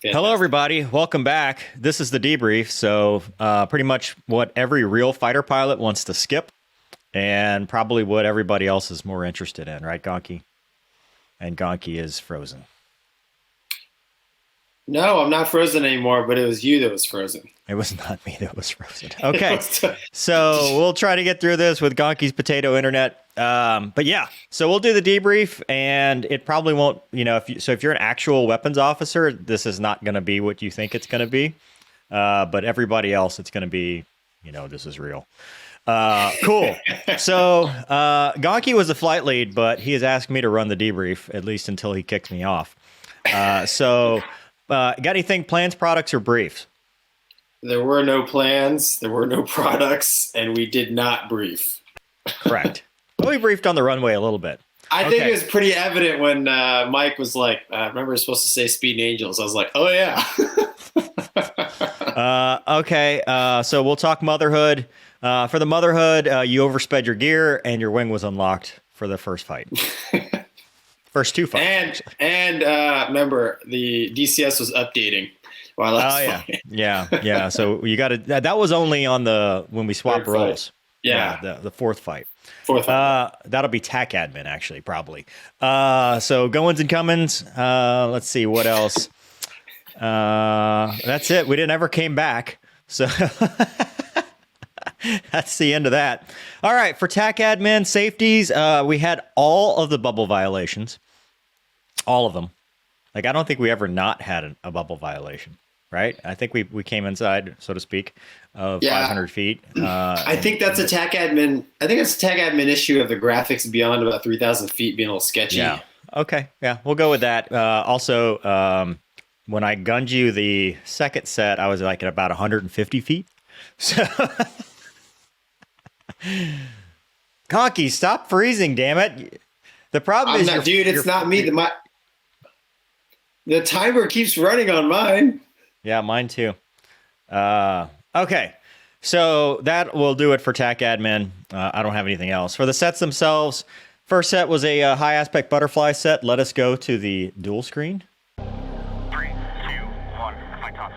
Hello, everybody. Welcome back. This is the debrief. So, pretty much what every real fighter pilot wants to skip, and probably what everybody else is more interested in, right, Gonki? And Gonki is frozen. No, I'm not frozen anymore, but it was you that was frozen. It was not me that was frozen. Okay, so we'll try to get through this with Gonki's potato internet. But yeah, so we'll do the debrief, and it probably won't, if you're an actual weapons officer, this is not going to be what you think it's going to be. But everybody else, it's going to be, this is real. Cool. So Gonki was the flight lead, but he has asked me to run the debrief, at least until he kicks me off. Got anything, plans, products, or briefs? There were no plans, there were no products, and we did not brief. Correct. Well, we briefed on the runway a little bit. I think it was pretty evident when Mike was like, remember, we're supposed to say Speed Angels. I was like, oh, yeah. Okay, so we'll talk motherhood. For the motherhood, you oversped your gear, and your wing was unlocked for the first fight. First two fights. And remember, the DCS was updating while I was fighting. Yeah. So you got to. That was only on when we swapped roles. Yeah. The fourth fight. That'll be TAC admin, actually, probably. So goings and comings. Let's see what else. That's it. We didn't ever came back. So that's the end of that. All right. For TAC admin safeties, we had all of the bubble violations. All of them. Like, I don't think we ever not had a bubble violation, right? I think we came inside, so to speak, of 500 feet. I think that's a TAC admin. I think it's a TAC admin issue of the graphics beyond about 3,000 feet being a little sketchy. Yeah. Okay. Yeah, we'll go with that. Also, when I gunned you the second set, I was like at about 150 feet. So, Conky, stop freezing, damn it. The problem is, it's not me. The timer keeps running on mine. Yeah, mine too. Okay, so that will do it for TAC admin. I don't have anything else. For the sets themselves, first set was a high aspect butterfly set. Let us go to the dual screen. 3, 2, 1, fight off.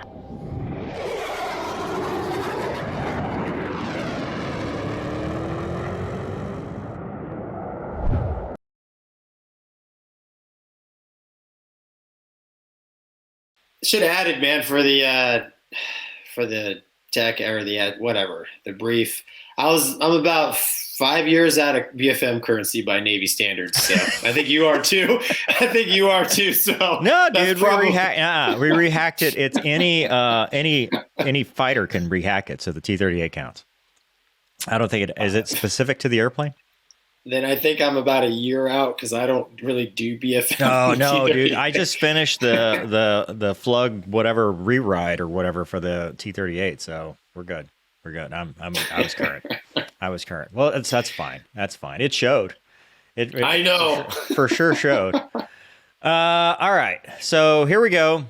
Should have added, man, for the tech or the brief. I'm about 5 years out of BFM currency by Navy standards, so I think you are too. So no, dude, we rehacked it. It's any fighter can rehack it, so the T-38 counts. I don't think is it specific to the airplane. Then I think I'm about a year out because I don't really do BFM. No, dude. I just finished the Flug whatever rewrite or whatever for the T-38, so we're good. I was current. Well, that's fine. That's fine. It showed. It I know for sure showed. All right, so here we go.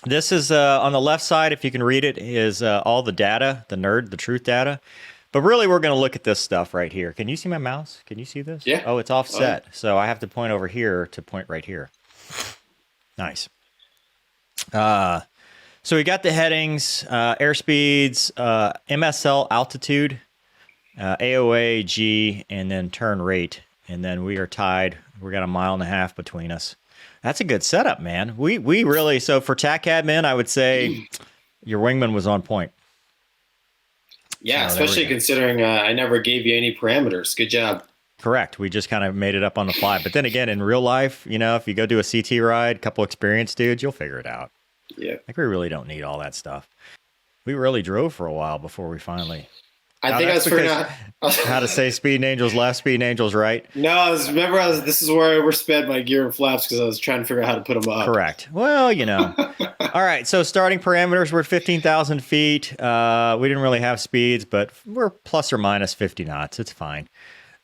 This is on the left side. If you can read it, is all the data, the truth data. But really, we're going to look at this stuff right here. Can you see my mouse? Can you see this? Yeah. Oh, it's offset. So I have to point over here to point right here. Nice. So we got the headings, airspeeds, MSL altitude, AOA, G, and then turn rate. And then we are tied. We got 1.5 miles between us. That's a good setup, man. We really, so for TAC admin, I would say your wingman was on point. Yeah, especially considering I never gave you any parameters. Good job. Correct. We just kind of made it up on the fly. But then again, in real life, if you go do a CT ride, a couple experienced dudes, you'll figure it out. Yeah. I think we really don't need all that stuff. We really drove for a while before we finally... I think I was figuring out how to say Speed Angels left, Speed Angels right. No, this is where I oversped my gear and flaps because I was trying to figure out how to put them up. Correct. Well, All right, so starting parameters, we're at 15,000 feet. We didn't really have speeds, but we're plus or minus 50 knots. It's fine.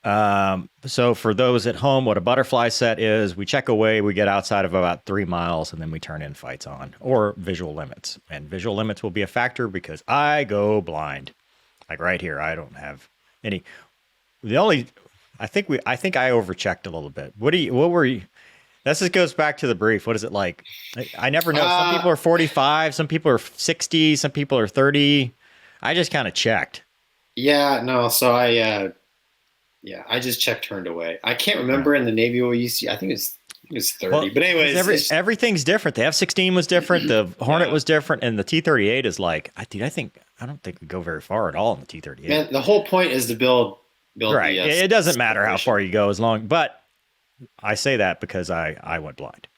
So for those at home, what a butterfly set is, we check away, we get outside of about 3 miles, and then we turn in fights on, or visual limits. And visual limits will be a factor because I go blind. Like right here, I don't have any. I think I overchecked a little bit. What were you? This just goes back to the brief. What is it like? I never know. Some people are 45, some people are 60, some people are 30. I just kind of checked. Yeah, no. So I just checked turned away. I can't remember in the Navy what you see. I think it was 30. Well, but anyways, everything's different. The F-16 was different. The Hornet was different, and the T-38 is like, I don't think we go very far at all in the T-38. Man, the whole point is to build. Right. It doesn't matter how far you go as long, but I say that because I went blind.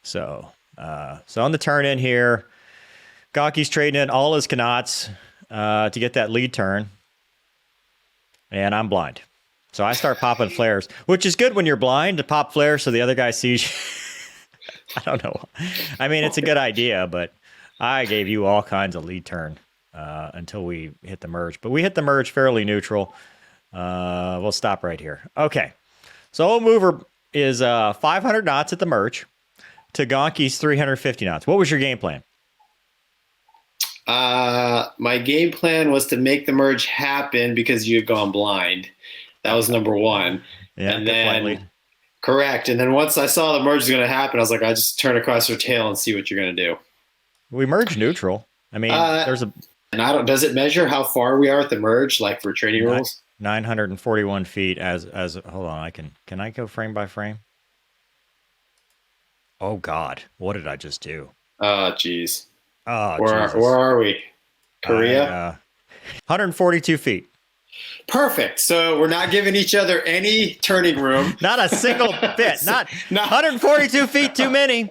So on the turn in here, Gawky's trading in all his Knots to get that lead turn, and I'm blind. So I start popping flares, which is good when you're blind to pop flares so the other guy sees you. I don't know. I mean, it's a good idea, but I gave you all kinds of lead turn until we hit the merge. But we hit the merge fairly neutral. We'll stop right here. Okay. So old mover is 500 knots at the merge to Gawky's 350 knots. What was your game plan? My game plan was to make the merge happen because you had gone blind. That was number one. Yeah, and then correct. And then once I saw the merge was going to happen, I was like, I just turn across your tail and see what you're going to do. We merged neutral. I mean, there's a. And does it measure how far we are at the merge, like for training rules? 941 feet as hold on, can I go frame by frame? Oh God, what did I just do? Oh geez. Oh, where are we? Korea? 142 feet. Perfect. So we're not giving each other any turning room. Not a single bit. Not 142 feet too many.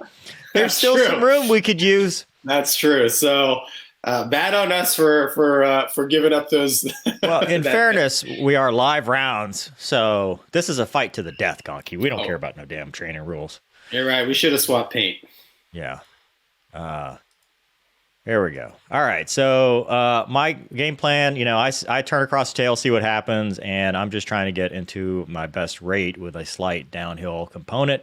There's still some room we could use. That's true. So bad on us for giving up those. Well, in fairness, we are live rounds, so this is a fight to the death, Gonky. We don't care about no damn training rules. You're right. We should have swapped paint. Yeah. There we go. All right. So my game plan, I turn across the tail, see what happens, and I'm just trying to get into my best rate with a slight downhill component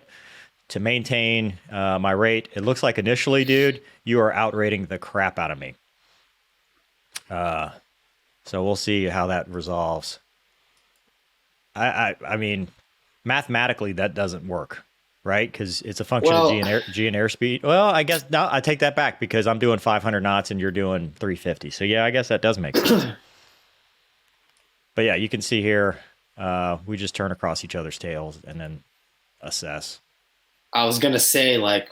to maintain my rate. It looks like initially, dude, you are outrating the crap out of me. So we'll see how that resolves. I mean, mathematically, that doesn't work. Right, because it's a function of G and airspeed. Well, I guess no, I take that back because I'm doing 500 knots and you're doing 350. So yeah, I guess that does make sense. But yeah, you can see here, we just turn across each other's tails and then assess. I was gonna say like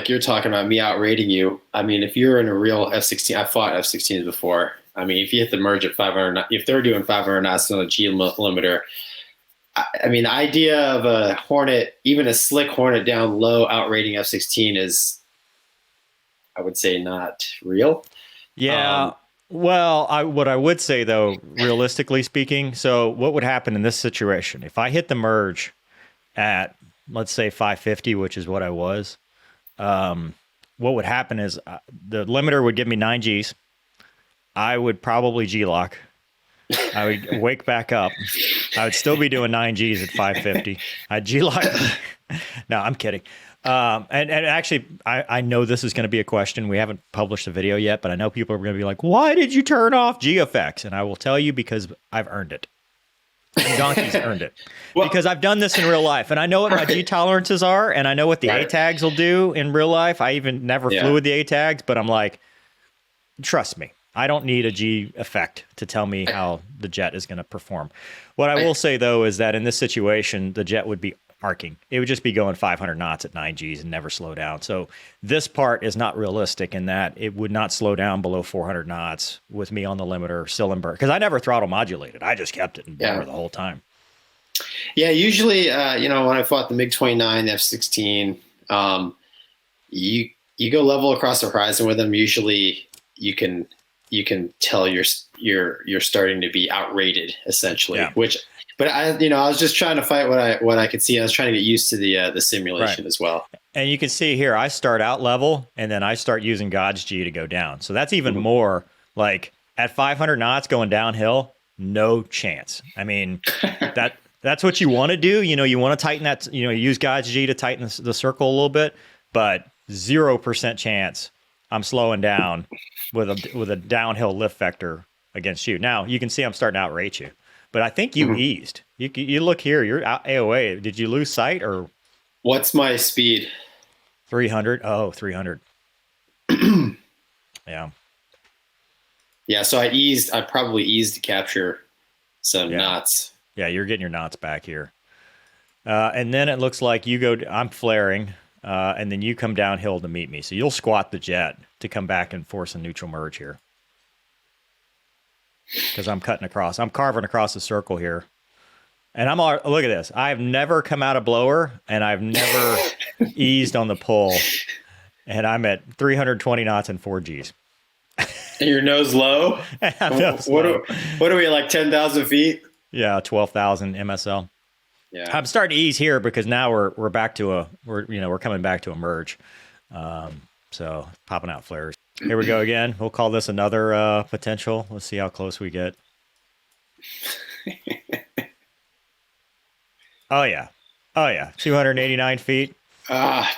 you're talking about me outrating you. I mean, if you're in a real F-16, I fought F-16s before. I mean, if you hit the merge at 500, if they're doing 500 knots on a G limiter. I mean, the idea of a Hornet, even a slick Hornet down low, outrating F-16 is, I would say, not real. Yeah. Well, what I would say, though, realistically speaking, so what would happen in this situation? If I hit the merge at, let's say, 550, which is what I was, what would happen is the limiter would give me 9 Gs. I would probably G-lock. I would wake back up. I would still be doing 9 Gs at 550. I'd G-lock. No, I'm kidding. And actually, I know this is going to be a question. We haven't published the video yet, but I know people are going to be like, why did you turn off G effects? And I will tell you because I've earned it. And Donkey's earned it. Because I've done this in real life, and I know what my G tolerances are, and I know what the A tags will do in real life. I even never flew with the A tags, but I'm like, trust me. I don't need a G effect to tell me how the jet is going to perform. What I will say, though, is that in this situation, the jet would be arcing. It would just be going 500 knots at 9 Gs and never slow down. So this part is not realistic in that it would not slow down below 400 knots with me on the limiter still in burn. Because I never throttle modulated. I just kept it in burn the whole time. Yeah, usually, when I fought the MiG-29, the F-16, you go level across the horizon with them. Usually, you can tell you're starting to be outrated essentially, but I was just trying to fight what I could see. I was trying to get used to the simulation as well. And you can see here, I start out level and then I start using God's G to go down. So that's even more like at 500 knots going downhill, no chance. I mean, that's what you want to do. You want to tighten that, use God's G to tighten the circle a little bit, but 0% chance I'm slowing down with a downhill lift vector against you. Now you can see I'm starting to outrate you, but I think you eased. You look here, you're out AOA. Did you lose sight or? What's my speed? 300. Oh, 300. Yeah. Yeah, so I probably eased to capture some knots. Yeah, you're getting your knots back here. And then it looks like you go, I'm flaring, and then you come downhill to meet me. So you'll squat the jet to come back and force a neutral merge here. Because I'm cutting across. I'm carving across the circle here. And look at this. I've never come out of blower, and I've never eased on the pull. And I'm at 320 knots and 4 Gs. And your nose low? What are we, like 10,000 feet? Yeah, 12,000 MSL. Yeah. I'm starting to ease here because now we're back to we're coming back to a merge. So popping out flares. Here we go again. We'll call this another potential. Let's see how close we get. Oh yeah. 289 feet.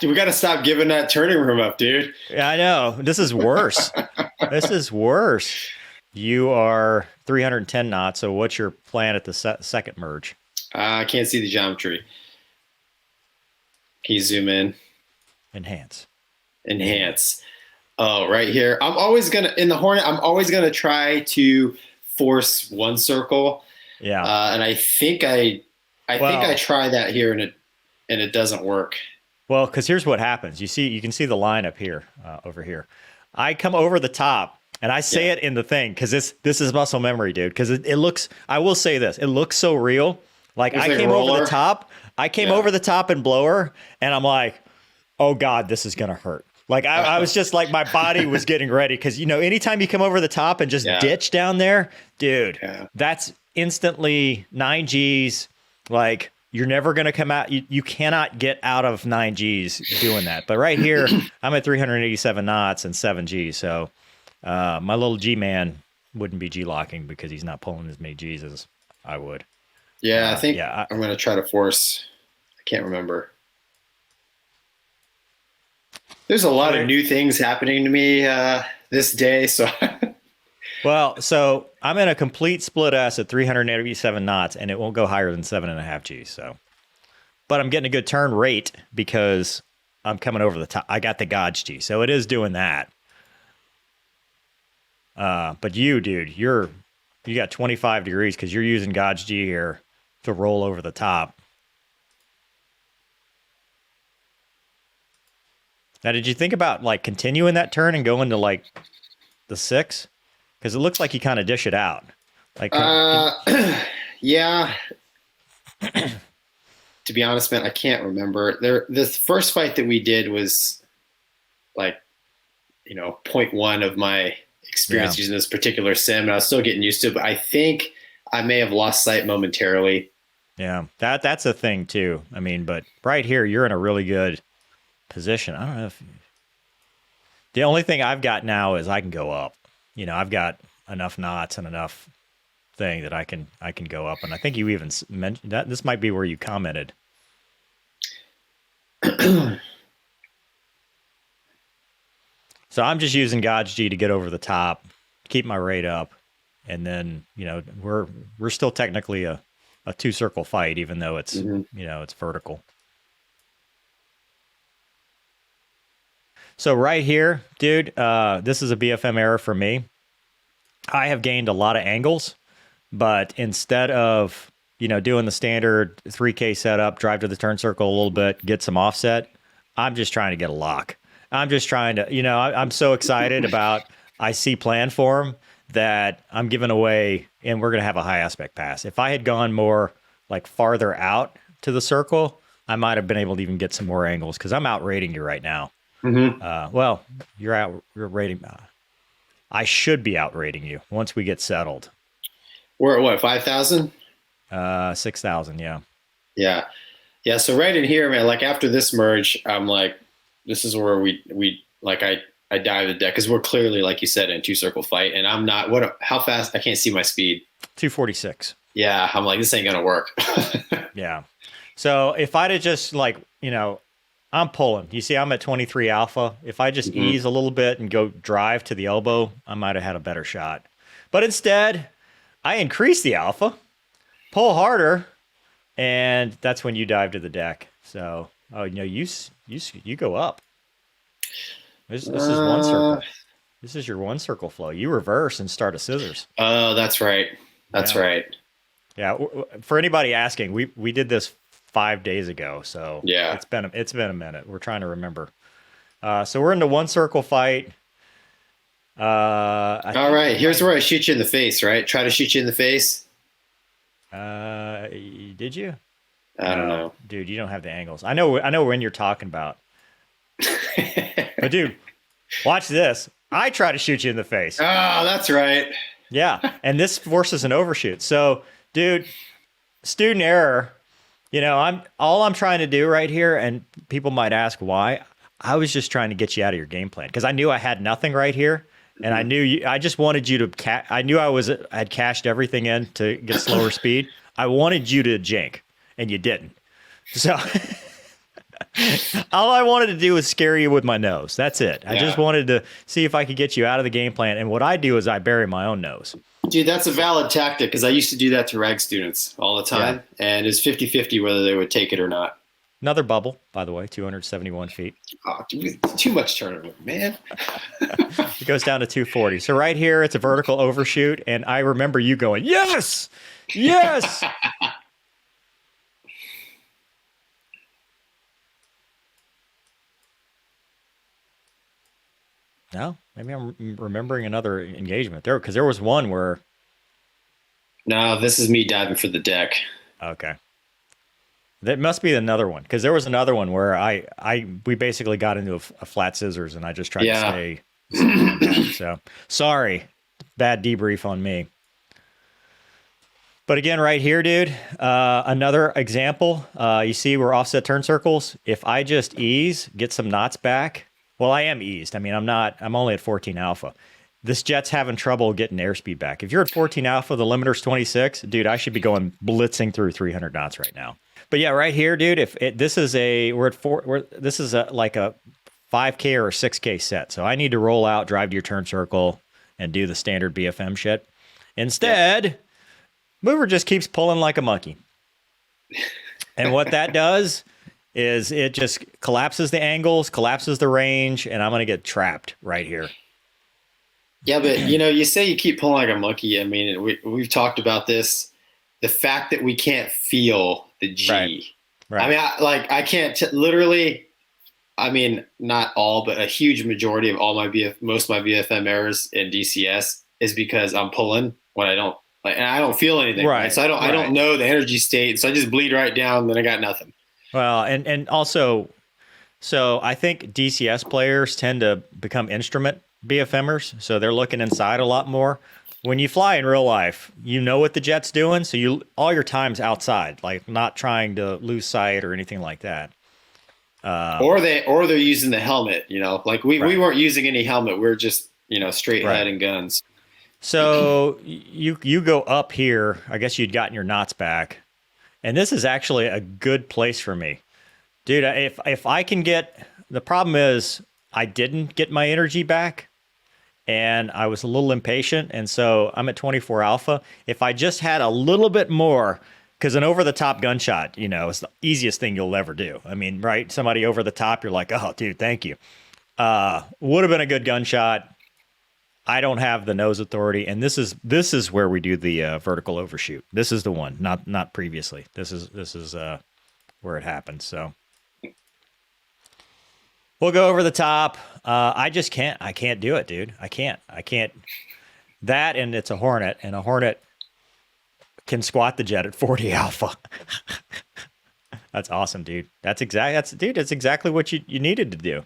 Dude, we got to stop giving that turning room up, dude. Yeah, I know. This is worse. This is worse. You are 310 knots. So what's your plan at the second merge? I can't see the geometry. Can you zoom in? Enhance. Oh, right here. I'm always gonna try to force one circle. Yeah. And I think I try that here and it doesn't work. Well, because here's what happens. You can see the line up here, over here. I come over the top, and I say it in the thing because this is muscle memory, dude. Because it looks. I will say this. It looks so real. Like I came over the top. I came over the top in blower, and I'm like, oh God, this is gonna hurt. Like I was just like my body was getting ready because anytime you come over the top and just ditch down there, dude, that's instantly 9 Gs. Like you're never gonna come out. You cannot get out of 9 Gs doing that. But right here, I'm at 387 knots and 7 Gs. So my little G man wouldn't be G locking because he's not pulling as many Gs as I would. Yeah, I think I'm going to try to force. I can't remember. There's a lot of new things happening to me this day. So, so I'm in a complete split S at 387 knots, and it won't go higher than 7.5 Gs. So, but I'm getting a good turn rate because I'm coming over the top. I got the God's G, so it is doing that. But you, dude, you got 25 degrees because you're using God's G here to roll over the top. Now, did you think about like continuing that turn and going to like the 6? Because it looks like you kind of dish it out. Like, yeah. To be honest, man, I can't remember. The first fight that we did was like, 0.1 of my experience using this particular sim, and I was still getting used to it. But I think I may have lost sight momentarily. Yeah, that's a thing too. I mean, but right here, you're in a really good position. I don't know if the only thing I've got now is I can go up. I've got enough knots and enough thing that I can go up. And I think you even mentioned that this might be where you commented. So I'm just using God's G to get over the top, keep my rate up, and then we're still technically a 2-circle fight, even though it's it's vertical. So right here, dude, this is a BFM error for me. I have gained a lot of angles, but instead of doing the standard 3K setup, drive to the turn circle a little bit, get some offset, I'm just trying to get a lock. I'm just trying to, I'm so excited about I see plan form that I'm giving away, and we're going to have a high aspect pass. If I had gone more like farther out to the circle, I might have been able to even get some more angles because I'm outrating you right now. Well, you're rating. I should be outrating you once we get settled. We're at what, 5,000? 6,000, yeah. Yeah. So right in here, man, like after this merge, I'm like, this is where we like I dive the deck because we're clearly, like you said, in a 2-circle fight, and I'm not. How fast? I can't see my speed. 246. Yeah, I'm like, this ain't gonna work. Yeah. So if I'd have just like, I'm pulling. You see, I'm at 23 alpha. If I just ease a little bit and go drive to the elbow, I might have had a better shot. But instead, I increase the alpha, pull harder, and that's when you dive to the deck. So Oh, you go up. This is one circle. This is your one circle flow. You reverse and start a scissors. Oh, that's right. That's right. Yeah. For anybody asking, we did this 5 days ago, so yeah, it's been a minute. We're trying to remember. So we're into one circle fight. All right. Here's where I shoot you in the face. Right? Try to shoot you in the face. Did you? I don't know, dude. You don't have the angles. I know when you're talking about. But dude, watch this. I try to shoot you in the face. Oh, that's right. Yeah, and this forces an overshoot. So, dude, student error. I'm trying to do right here, and people might ask why. I was just trying to get you out of your game plan because I knew I had nothing right here, and I knew I just wanted you to. I knew I'd cashed everything in to get slower speed. I wanted you to jank, and you didn't. So. All I wanted to do was scare you with my nose. That's it. I just wanted to see if I could get you out of the game plan. And what I do is I bury my own nose. Dude, that's a valid tactic because I used to do that to rag students all the time. Yeah. And it's 50-50 whether they would take it or not. Another bubble, by the way, 271 feet. Oh, too much tournament, man. It goes down to 240. So right here, it's a vertical overshoot. And I remember you going, yes, yes. No, maybe I'm remembering another engagement there because there was one where. No, this is me diving for the deck. Okay, that must be another one because there was another one where we basically got into a flat scissors and I just tried to stay. So sorry, bad debrief on me. But again, right here, dude, another example. You see, we're offset turn circles. If I just ease, get some knots back. Well, I am eased. I mean, I'm only at 14 alpha. This jet's having trouble getting airspeed back. If you're at 14 alpha, the limiter's 26, dude, I should be going blitzing through 300 knots right now. But yeah, right here, dude, this is a 5K or a 6K set. So I need to roll out, drive to your turn circle, and do the standard BFM shit. Instead, mover just keeps pulling like a monkey. And what that does is it just collapses the angles, collapses the range, and I'm going to get trapped right here. Yeah, but, you say you keep pulling like a monkey. I mean, we've talked about this. The fact that we can't feel the G. Right. I mean, I can't literally, I mean, not all, but a huge majority of all most of my BFM errors in DCS is because I'm pulling when I don't, and I don't feel anything. Right. So I don't know the energy state. So I just bleed right down, then I got nothing. Well, and also, so I think DCS players tend to become instrument BFMers, so they're looking inside a lot more. When you fly in real life, you know what the jet's doing, so all your time's outside, like not trying to lose sight or anything like that. Or they're using the helmet, like we weren't using any helmet. We're just straight head and guns. So you go up here. I guess you'd gotten your knots back. And this is actually a good place for me. Dude, if I can get... The problem is I didn't get my energy back, and I was a little impatient, and so I'm at 24 alpha. If I just had a little bit more, because an over-the-top gunshot, is the easiest thing you'll ever do. I mean, right? Somebody over the top, you're like, oh, dude, thank you. Would have been a good gunshot. I don't have the nose authority, and this is where we do the vertical overshoot. This is the one, not previously. This is where it happens. So we'll go over the top. I just can't. I can't do it, dude. I can't. That, and it's a Hornet, and a Hornet can squat the jet at 40 alpha. That's awesome, dude. That's exactly what you needed to do.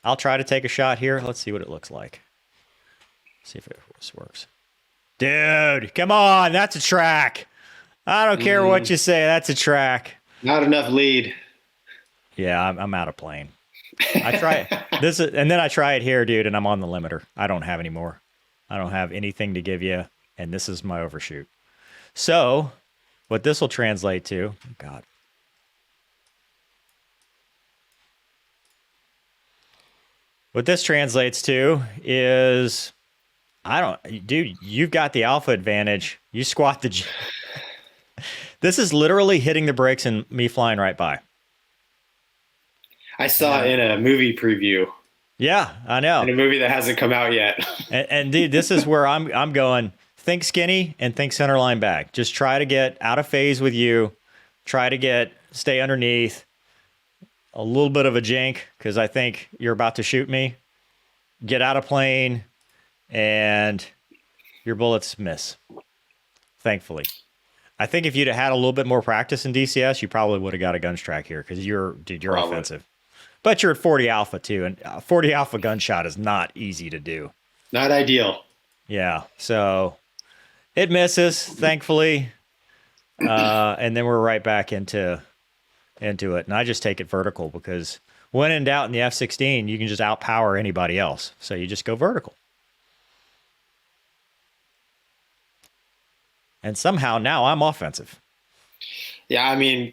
I'll try to take a shot here. Let's see what it looks like. See if this works. Dude, come on. That's a track. I don't care what you say. That's a track. Not enough lead. Yeah, I'm out of plane. I try this, and then I try it here, dude, and I'm on the limiter. I don't have any more. I don't have anything to give you, and this is my overshoot. So, what this will translate to, God. What this translates to is, dude, you've got the alpha advantage. You squat the jet. This is literally hitting the brakes and me flying right by. I saw it in a movie preview. Yeah, I know. In a movie that hasn't come out yet. And dude, this is where I'm going. Think skinny and think center line back. Just try to get out of phase with you. Try to stay underneath. A little bit of a jink because I think you're about to shoot me. Get out of plane, and your bullets miss. Thankfully. I think if you'd have had a little bit more practice in DCS, you probably would have got a guns track here because you're offensive. But you're at 40 alpha too, and 40 alpha gunshot is not easy to do. Not ideal. Yeah, so it misses, thankfully, and then we're right back into it. And I just take it vertical because when in doubt in the F-16, you can just outpower anybody else. So you just go vertical. And somehow now I'm offensive. Yeah, I mean...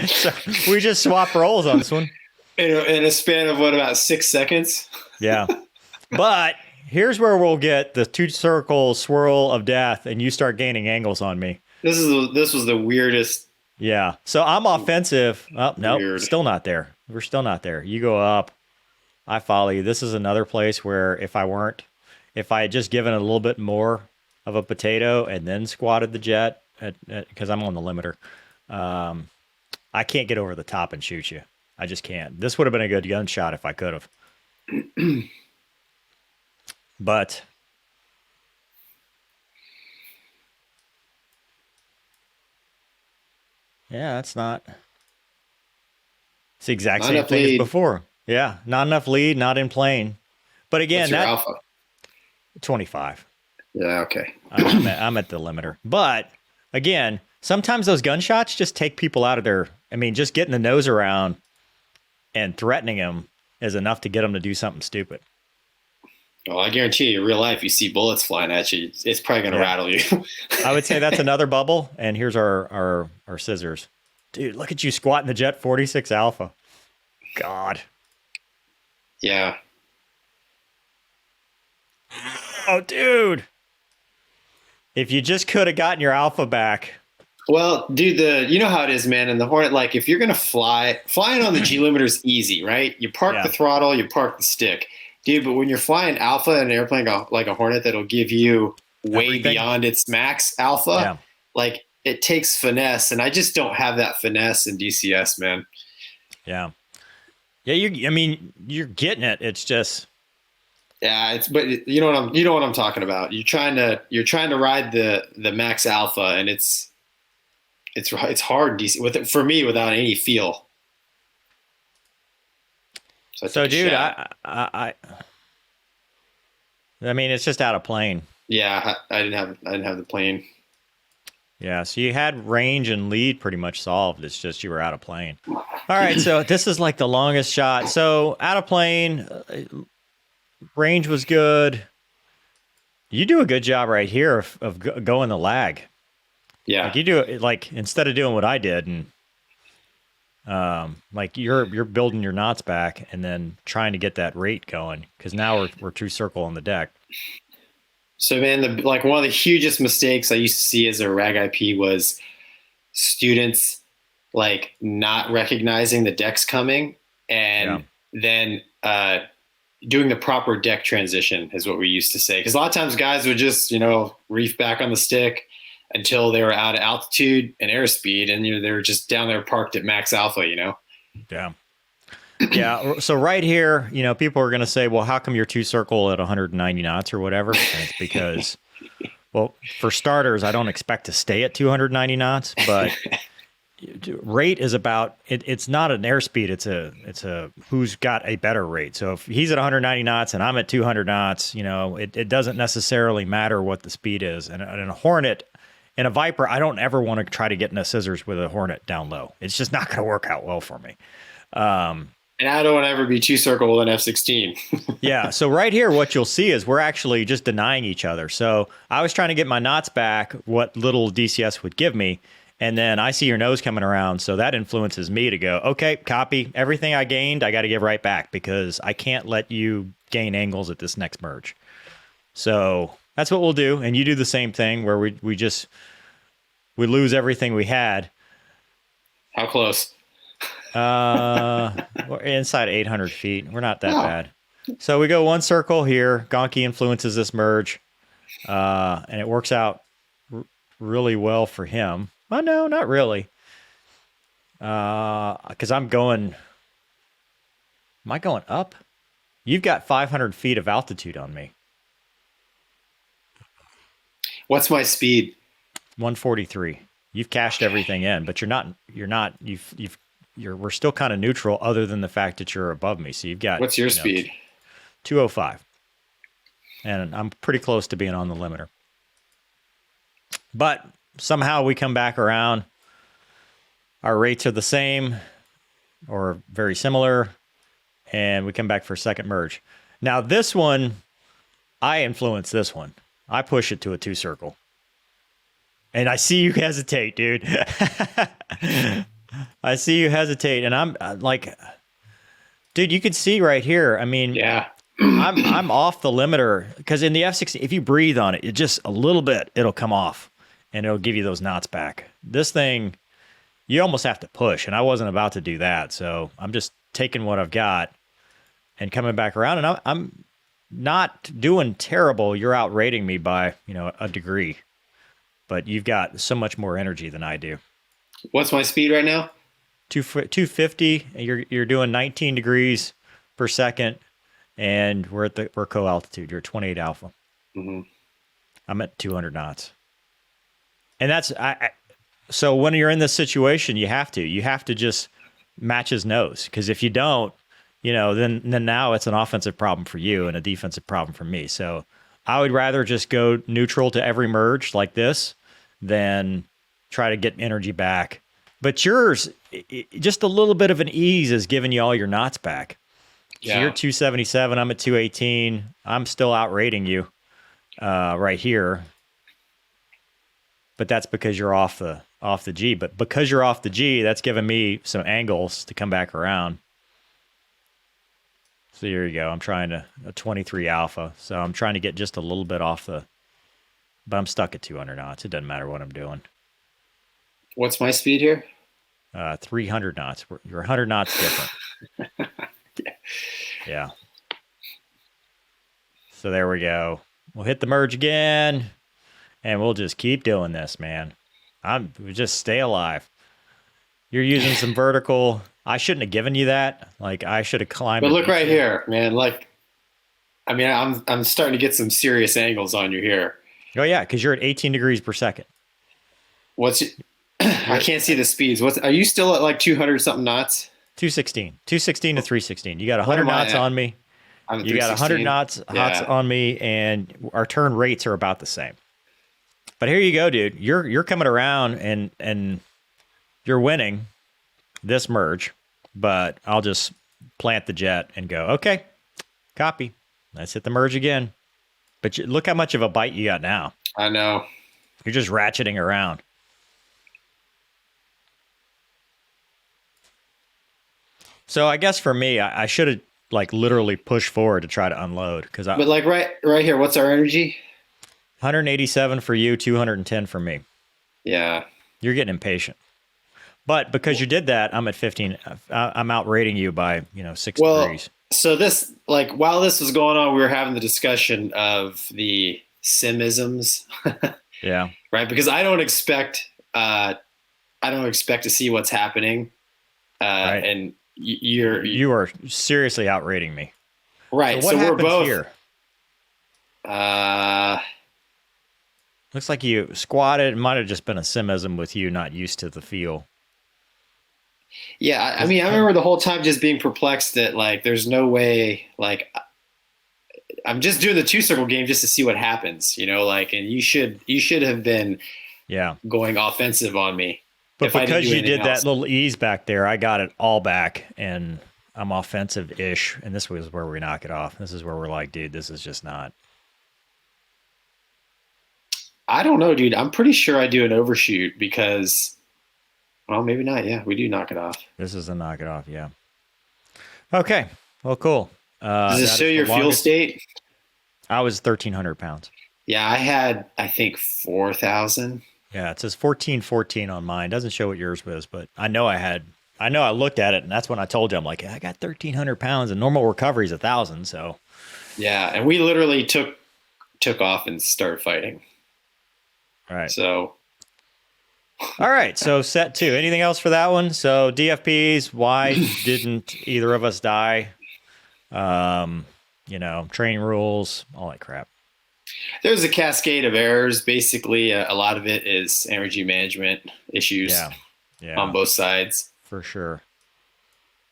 So we just swap roles on this one. In a span of, about 6 seconds? Yeah. But here's where we'll get the 2-circle swirl of death, and you start gaining angles on me. This was the weirdest. Yeah. So I'm offensive. Oh, no, still not there. We're still not there. You go up. I follow you. This is another place where if I had just given it a little bit more of a potato and then squatted the jet, because I'm on the limiter, I can't get over the top and shoot you. I just can't. This would have been a good gunshot if I could have. But yeah, that's not. It's the exact same thing as before. Yeah, not enough lead, not in plane. But again, what's your alpha? 25. Yeah, okay. I'm at the limiter. But again, sometimes those gunshots just take people out of their. I mean, just getting the nose around and threatening them is enough to get them to do something stupid. Well, I guarantee you, in real life, you see bullets flying at you, it's probably going to rattle you. I would say that's another bubble. And here's our scissors. Dude, look at you squatting the jet 46 alpha. God. Yeah. Oh, dude. If you just could have gotten your alpha back. Well, dude, you know how it is, man. And the Hornet, like, if you're going to flying on the G limiter is easy, right? You park the throttle, you park the stick. Dude, but when you're flying alpha in an airplane like a Hornet that'll give you way beyond its max alpha, like, it takes finesse. And I just don't have that finesse in DCS, man. Yeah. Yeah, you're getting it. It's just... Yeah, but you know what I'm talking about. You're trying to ride the max alpha, and it's hard for me without any feel. So dude, I mean, it's just out of plane. Yeah, I didn't have the plane. Yeah, so you had range and lead pretty much solved. It's just you were out of plane. All right, so this is like the longest shot. So out of plane, range was good. You do a good job right here of going the lag. Yeah, like you do it like instead of doing what I did and like you're building your knots back and then trying to get that rate going because now we're true circle on the deck. So man, one of the hugest mistakes I used to see as a RAG IP was students like not recognizing the decks coming and then doing the proper deck transition is what we used to say. Because a lot of times guys would just reef back on the stick until they were out of altitude and airspeed, and they were just down there parked at max alpha. Yeah. Yeah. So right here, people are going to say, well, how come you're two circle at 190 knots or whatever? And it's because, well, for starters, I don't expect to stay at 290 knots, but rate is about, it's not an airspeed. It's a who's got a better rate. So if he's at 190 knots and I'm at 200 knots, it doesn't necessarily matter what the speed is. And in a Hornet, in a Viper, I don't ever want to try to get into scissors with a Hornet down low. It's just not going to work out well for me. And I don't want to ever be two circle with an F-16. Yeah. So right here, what you'll see is we're actually just denying each other. So I was trying to get my knots back, what little DCS would give me. And then I see your nose coming around. So that influences me to go, okay, copy everything I gained. I got to give right back because I can't let you gain angles at this next merge. So that's what we'll do. And you do the same thing where we just we lose everything we had. How close? We're inside 800 feet. We're not that bad. So we go one circle here. Gonky influences this merge, and it works out really well for him. Oh, no, not really. Because I'm going... Am I going up? You've got 500 feet of altitude on me. What's my speed? 143. You've cashed everything in, but we're still kind of neutral other than the fact that you're above me. So you've got... What's your speed? 205. And I'm pretty close to being on the limiter. But somehow we come back around. Our rates are the same or very similar. And we come back for a second merge. Now this one, I influence this one. I push it to a 2 circle. And I see you hesitate, dude. I see you hesitate. And I'm like, dude, you can see right here. I mean, yeah. I'm off the limiter because in the F-16, if you breathe on it, it just a little bit, it'll come off and it'll give you those knots back. This thing, you almost have to push, and I wasn't about to do that. So I'm just taking what I've got and coming back around, and I'm not doing terrible. You're outrating me by, a degree, but you've got so much more energy than I do. What's my speed right now? 250. You're doing 19 degrees per second. And we're co-altitude. You're at 28 alpha. Mm-hmm. I'm at 200 knots. And that's so when you're in this situation, you have to just match his nose, because if you don't, then now it's an offensive problem for you and a defensive problem for me. So I would rather just go neutral to every merge like this than try to get energy back. But yours, just a little bit of an ease is giving you all your knots back. So you're 277. I'm at 218. I'm still outrating you right here, but that's because you're off the G. But because you're off the G, that's giving me some angles to come back around. So here you go. I'm trying a 23 alpha. So I'm trying to get just a little bit off but I'm stuck at 200 knots. It doesn't matter what I'm doing. What's my speed here? 300 knots. You're 100 knots different. Yeah. So there we go. We'll hit the merge again, and we'll just keep doing this, man. We just stay alive. You're using some vertical. I shouldn't have given you that. Like, I should have climbed. But look right here, man. Like, I mean, I'm starting to get some serious angles on you here. Oh yeah, because you're at 18 degrees per second. I can't see the speeds. Are you still at like 200 something knots? 216 to 316. You got 100 knots on me. You got 100 knots on me, and our turn rates are about the same. But here you go, dude. You're coming around and you're winning this merge, but I'll just plant the jet and go, okay, copy. Let's hit the merge again. But look how much of a bite you got now. I know. You're just ratcheting around. So I guess for me, I should have like literally pushed forward to try to unload but like right here, what's our energy? 187 for you, 210 for me. Yeah, you're getting impatient. But because you did that, I'm at 15. I'm outrating you by 6 degrees. So this, like, while this was going on, we were having the discussion of the simisms. Yeah. Right, because I don't expect to see what's happening, right. And you are seriously outrating me. Right. So we're both here. Looks like you squatted. It might have just been a simism with you not used to the feel. Yeah, I mean, I remember the whole time just being perplexed that like there's no way, like I'm just doing the 2 circle game just to see what happens, like, and you should have been going offensive on me. But because you did that little ease back there, I got it all back, and I'm offensive-ish, and this was where we knock it off. This is where we're like, dude, this is just not. I don't know, dude. I'm pretty sure I do an overshoot because, well, maybe not. Yeah, we do knock it off. This is a knock it off, yeah. Okay, well, cool. Does it show your fuel state? I was 1,300 pounds. Yeah, I had, I think, 4,000. Yeah, it says 1414 on mine. Doesn't show what yours was, but I know I looked at it, and that's when I told you, I'm like, I got 1,300 pounds, and normal recovery is 1,000. So yeah, and we literally took off and started fighting. all right. So All right, so set 2. Anything else for that one? So DFPs, why didn't either of us die? Training rules, all that crap. there's a cascade of errors. Basically, a lot of it is energy management issues on both sides. For sure.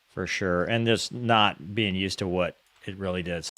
For sure. And just not being used to what it really does.